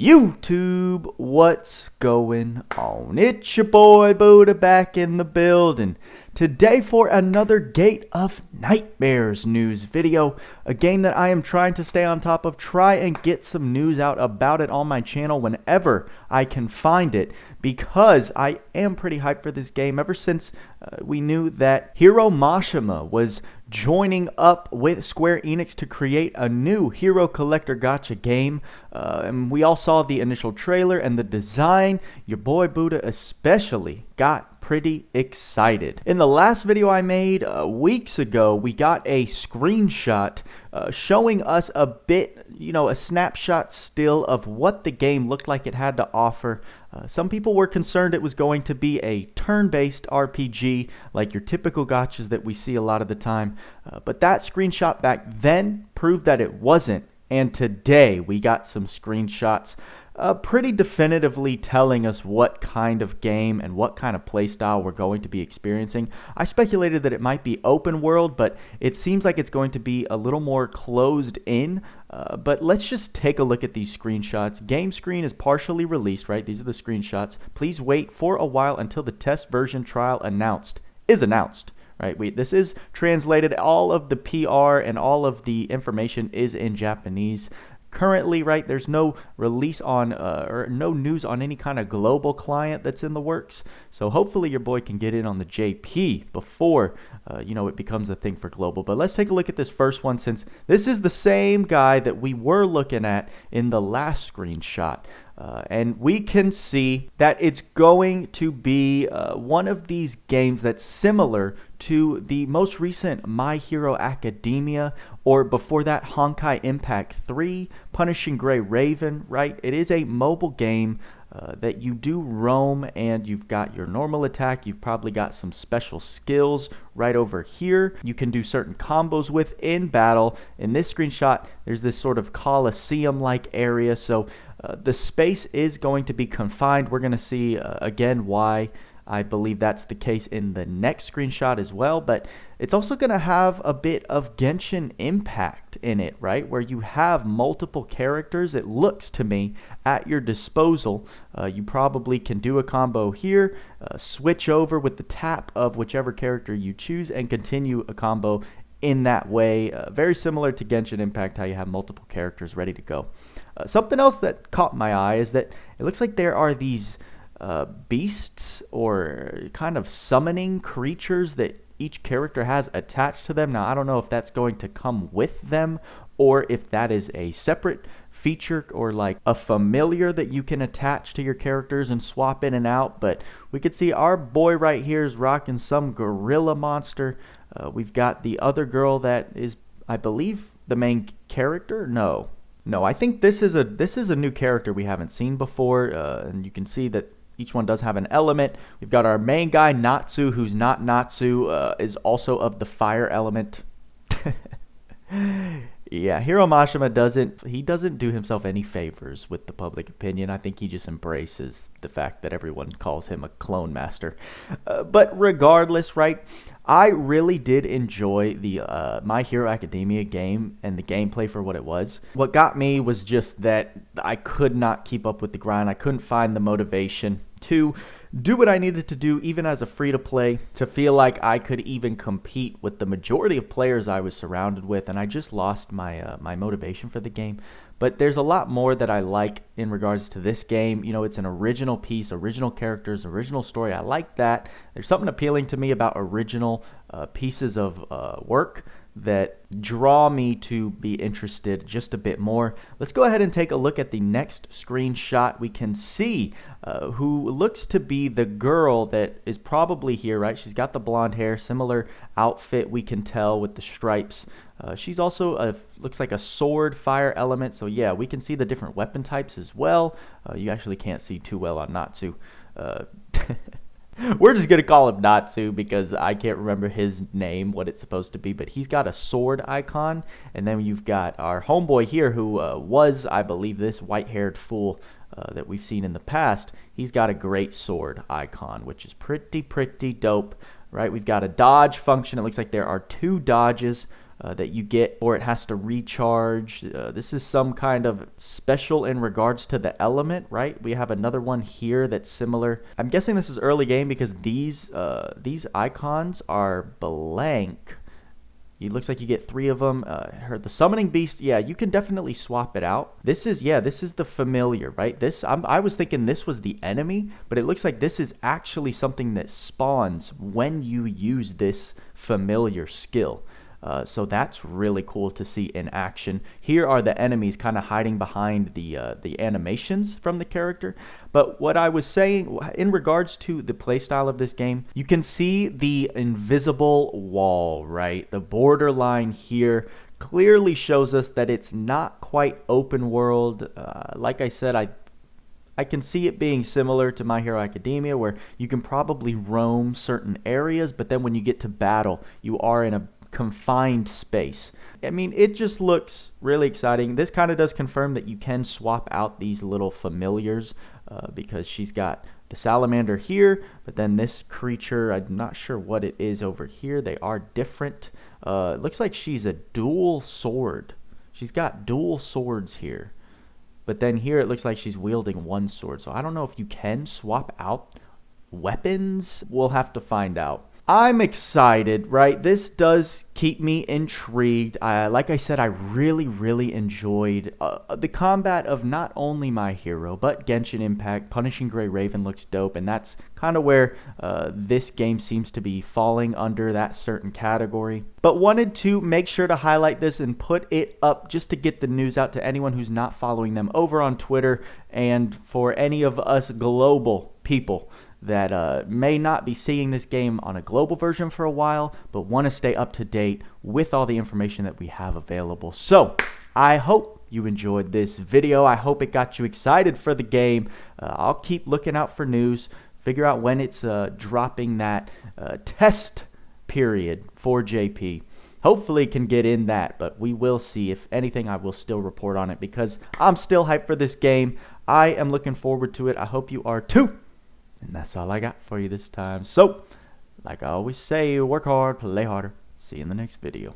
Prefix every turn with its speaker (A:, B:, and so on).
A: YouTube, what's going on? It's your boy Buddha back in the building. Today for another Gate of Nightmares news video, a game that I am trying to stay on top of, try and get some news out about it on my channel whenever I can find it, because I am pretty hyped for this game ever since we knew that Hiro Mashima was joining up with Square Enix to create a new Hero Collector Gacha game. And we all saw the initial trailer and the design. Your boy Buddha especially got pretty excited. In the last video I made weeks ago, we got a screenshot showing us a bit, a snapshot still of what the game looked like it had to offer. Some people were concerned it was going to be a turn-based RPG like your typical gachas that we see a lot of the time, but that screenshot back then proved that it wasn't, and today we got some screenshots pretty definitively telling us what kind of game and what kind of playstyle we're going to be experiencing. I speculated that it might be open world, but it seems like it's going to be a little more closed in. But let's just take a look at these screenshots. Game screen is partially released, right? These are the screenshots. Please wait for a while until the test version trial is announced. Right, this is translated. All of the PR and all of the information is in Japanese. Currently, right, there's no release on or no news on any kind of global client that's in the works. So hopefully your boy can get in on the JP before, it becomes a thing for global. But let's take a look at this first one, since this is the same guy that we were looking at in the last screenshot. And we can see that it's going to be one of these games that's similar to the most recent My Hero Academia, or before that Honkai Impact 3, Punishing Gray Raven, right? It is a mobile game that you do roam, and you've got your normal attack. You've probably got some special skills right over here you can do certain combos with in battle. In this screenshot, there's this sort of Coliseum-like area, so the space is going to be confined. We're going to see, again, why I believe that's the case in the next screenshot as well, but it's also going to have a bit of Genshin Impact in it, right? Where you have multiple characters, it looks to me, at your disposal. You probably can do a combo here, switch over with the tap of whichever character you choose, and continue a combo in that way. Very similar to Genshin Impact, how you have multiple characters ready to go. Something else that caught my eye is that it looks like there are these beasts or kind of summoning creatures that each character has attached to them. Now, I don't know if that's going to come with them, or if that is a separate feature or like a familiar that you can attach to your characters and swap in and out. But we could see our boy right here is rocking some gorilla monster. We've got the other girl that is, I believe, the main character. No, I think this is a new character we haven't seen before, and you can see that each one does have an element. We've got our main guy, Natsu, who's not Natsu, is also of the fire element. Yeah, Hiro Mashima doesn't do himself any favors with the public opinion. I think he just embraces the fact that everyone calls him a clone master. But regardless, right, I really did enjoy the My Hero Academia game and the gameplay for what it was. What got me was just that I could not keep up with the grind. I couldn't find the motivation to do what I needed to do, even as a free-to-play, to feel like I could even compete with the majority of players I was surrounded with, and I just lost my my motivation for the game. But there's a lot more that I like in regards to this game. It's an original piece, original characters, original story. I like that. There's something appealing to me about original pieces of work that draw me to be interested just a bit more. Let's go ahead and take a look at the next screenshot. We can see who looks to be the girl that is probably here, right? She's got the blonde hair, similar outfit we can tell with the stripes. She's also looks like a sword fire element, so yeah, we can see the different weapon types as well. You actually can't see too well on Natsu. We're just going to call him Natsu because I can't remember his name, what it's supposed to be, but he's got a sword icon. And then you've got our homeboy here who was, I believe, this white-haired fool that we've seen in the past. He's got a great sword icon, which is pretty dope, right? We've got a dodge function. It looks like there are 2 dodges. that you get, or it has to recharge. This is some kind of special in regards to the element, right? We have another one here that's similar. I'm guessing this is early game because these icons are blank. It looks like you get 3 of them. The summoning beast, yeah, you can definitely swap it out. This is the familiar, right? I was thinking this was the enemy, but it looks like this is actually something that spawns when you use this familiar skill. So that's really cool to see in action. Here are the enemies kind of hiding behind the animations from the character. But what I was saying in regards to the playstyle of this game, you can see the invisible wall, right? The borderline here clearly shows us that it's not quite open world. Like I said, I can see it being similar to My Hero Academia, where you can probably roam certain areas, but then when you get to battle, you are in a confined space. I mean, it just looks really exciting. This kind of does confirm that you can swap out these little familiars because she's got the salamander here, but then this creature, I'm not sure what it is over here. They are different. It looks like she's a dual sword. She's got dual swords here, but then here it looks like she's wielding one sword. So I don't know if you can swap out weapons. We'll have to find out. I'm excited, right? This does keep me intrigued. Like I said, I really enjoyed the combat of not only My Hero, but Genshin Impact. Punishing Gray Raven looks dope, and that's kind of where this game seems to be falling under that certain category. But wanted to make sure to highlight this and put it up just to get the news out to anyone who's not following them over on Twitter, and for any of us global people that may not be seeing this game on a global version for a while, but want to stay up to date with all the information that we have available. So I hope you enjoyed this video. I hope it got you excited for the game. I'll keep looking out for news, figure out when it's dropping that test period for JP. Hopefully can get in that, but we will see. If anything, I will still report on it because I'm still hyped for this game. I am looking forward to it. I hope you are too. And that's all I got for you this time. So, like I always say, work hard, play harder. See you in the next video.